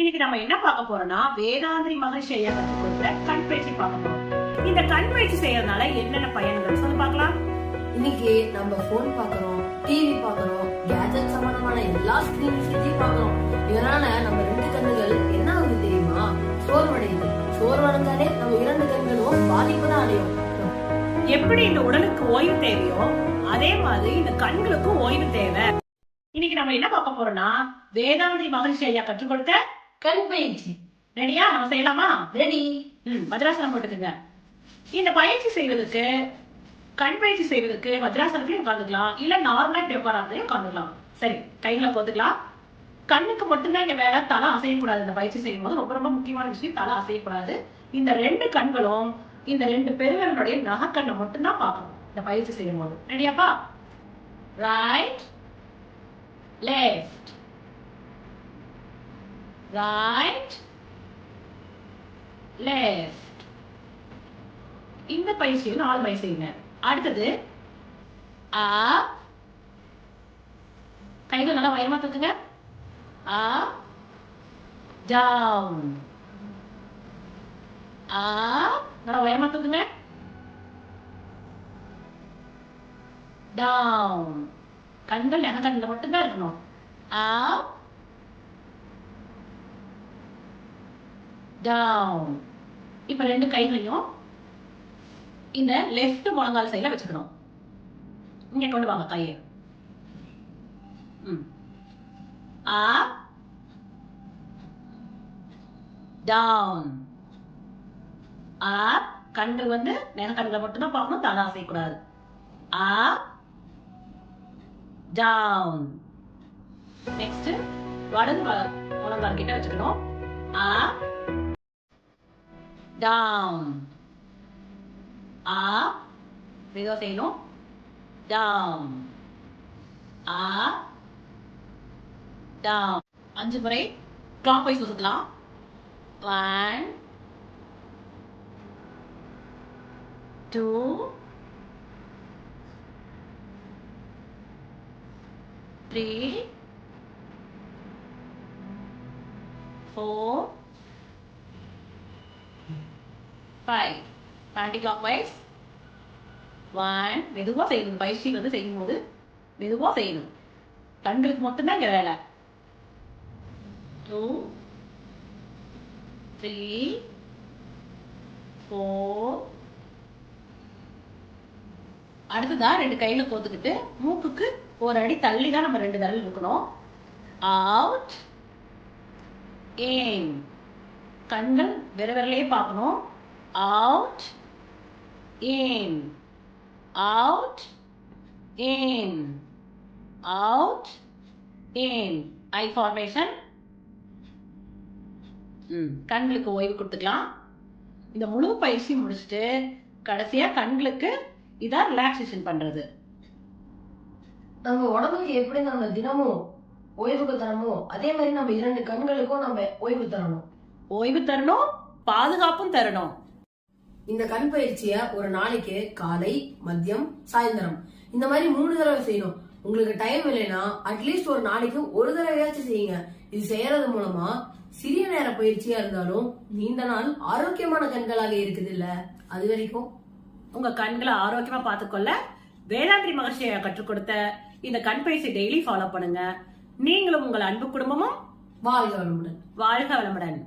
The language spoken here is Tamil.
இன்னைக்கு நம்ம என்ன பார்க்க போறோம்னா வேதாந்திரி மகரிஷி ஐயா கற்றுக் கொடுத்த கண் பயிற்சி பார்க்க போறோம். இந்த கண் பயிற்சி செய்யறதுனால என்னென்ன பயன்கள் சொல்லி பார்க்கலாம். இன்னைக்கு நம்ம போன் பாக்குறோம், டிவி பாக்குறோம், கேஜெட் சம்பந்தமான எல்லா ஸ்கிரீன்ஸையும் பாக்குறோம். இதனால நம்ம ரெண்டு கண்ணுகள் என்ன ஆகுது தெரியுமா? சோர்வடையுது. சோர்வடைஞ்சாலே நம்ம இரண்டு கண்களும் பாதிப்பு தான் அடையும். எப்படி இந்த உடலுக்கு ஓய்வு தேவையோ அதே மாதிரி இந்த கண்களுக்கும் ஓய்வு தேவை. இன்னைக்கு நம்ம என்ன பார்க்க போறோம்னா வேதாந்திரி மகரிஷி ஐயா கற்றுக் கொடுத்த கண் பயிற்சி. ரெடியா? நம்ம செய்யலாமா? ரெடி. வஜ்ராசனம் போட்டுக்குங்க. இந்த பயிற்சி செய்வதற்கு கண் பயிற்சி செய்வதற்கு வஜ்ராசனத்தையும் உட்காந்துக்கலாம், இல்ல நார்மலா இப்படி உட்காராதையும் உட்காந்துக்கலாம். சரி, கைகளை போத்துக்கலாம். கண்ணுக்கு மட்டும்தான் இங்க வேலை, தலை அசையக்கூடாது. இந்த பயிற்சி செய்யும் போது ரொம்ப ரொம்ப முக்கியமான விஷயம், தலை அசையக்கூடாது. இந்த ரெண்டு கண்களும் இந்த ரெண்டு பெருவிரலுடைய நகக்கண்ணை மட்டும்தான் பார்க்கணும் இந்த பயிற்சி செய்யும் போது. ரெடியாப்பா? Right, left, right, left. இந்த பயிற்சியை 4 முறை செய்யுங்க. அடுத்தது அப், கைகள் நல்லா உயரமா தூக்குங்க. அப், டவுன், அப், நல்லா உயரமா தூக்குங்க. டவுன். கண்கள் என கண்ணில் மட்டும்தான் இருக்கணும். அப், டவுன். இப்ப ரெண்டு கைகளையும் இந்த லெஃப்ட் முழங்கால் சைடுல வச்சுக்கணும். இங்க கொண்டு வாங்க கையை. அப், டவுன், அப். கண்கள் நெக கண்களை மட்டும்தான் பார்க்கணும், தலை அசையக்கூடாது. அப், டவுன். நெக்ஸ்ட் வலது முழங்கால் கிட்ட வச்சுக்கணும். Up, down, up. மெதுவா செய்யணும். Down, up, down. 5 முறை கிளாக் வைஸ் சுத்தலாம். 1, 2, 3, 4, 5. Anticlockwise. 1. மெதுவா செய்யணும். பயிற்சி செய்யும் போது மெதுவா செய்யணும். கண்களுக்கு மட்டும்தான் இங்க வேலை. 2, 3, 4. அடுத்ததா 2 கையில கோத்துக்கிட்டு மூக்குக்கு ஒரு அடி தள்ளி தான் நம்ம 2 விரல் இருக்கணும். அவுட், இன். கண்கள் விரவிரலையே பார்க்கணும். அவுட், இன், அவுட், இன், அவுட், இன். ஐ ஃபார்மேஷன். கண்களுக்கு ஓய்வு கொடுத்துக்கலாம். இந்த முழு பயிற்சி முடிச்சுட்டு கடைசியா கண்களுக்கு இதான் ரிலாக்ஸேஷன் பண்றது. நம்ம உடம்புக்கு எப்படி நம்ம தினமும் ஓய்வுக்கு தரமோ அதே மாதிரி நம்ம இரண்டு கண்களுக்கும் நம்ம ஓய்வு தரணும். ஓய்வு தரணும், பாதுகாப்பும் தரணும். இந்த கண் பயிற்சிய ஒரு நாளைக்கு காலை, மதியம், சாயந்தரம் இந்த மாதிரி 3 தடவை செய்யணும். உங்களுக்கு டைம் இல்லைன்னா அட்லீஸ்ட் ஒரு நாளைக்கு ஒரு தடவையாச்சும் செய்யுங்க. இது செய்யறது மூலமா சிறிய நேர பயிற்சியா இருந்தாலும் நீண்ட நாள் ஆரோக்கியமான கண்களாக இருக்குது இல்ல. அது வரைக்கும் உங்க கண்களை ஆரோக்கியமா பார்த்துக்கொள்ள வேதாந்திரி மகரிஷி கற்றுக் கொடுத்த இந்த கண் பயிற்சி டெய்லி ஃபாலோ பண்ணுங்க. நீங்களும் உங்கள் அன்பு குடும்பமும் வாழ்க வளமுடன். வாழ்க வளமுடன்.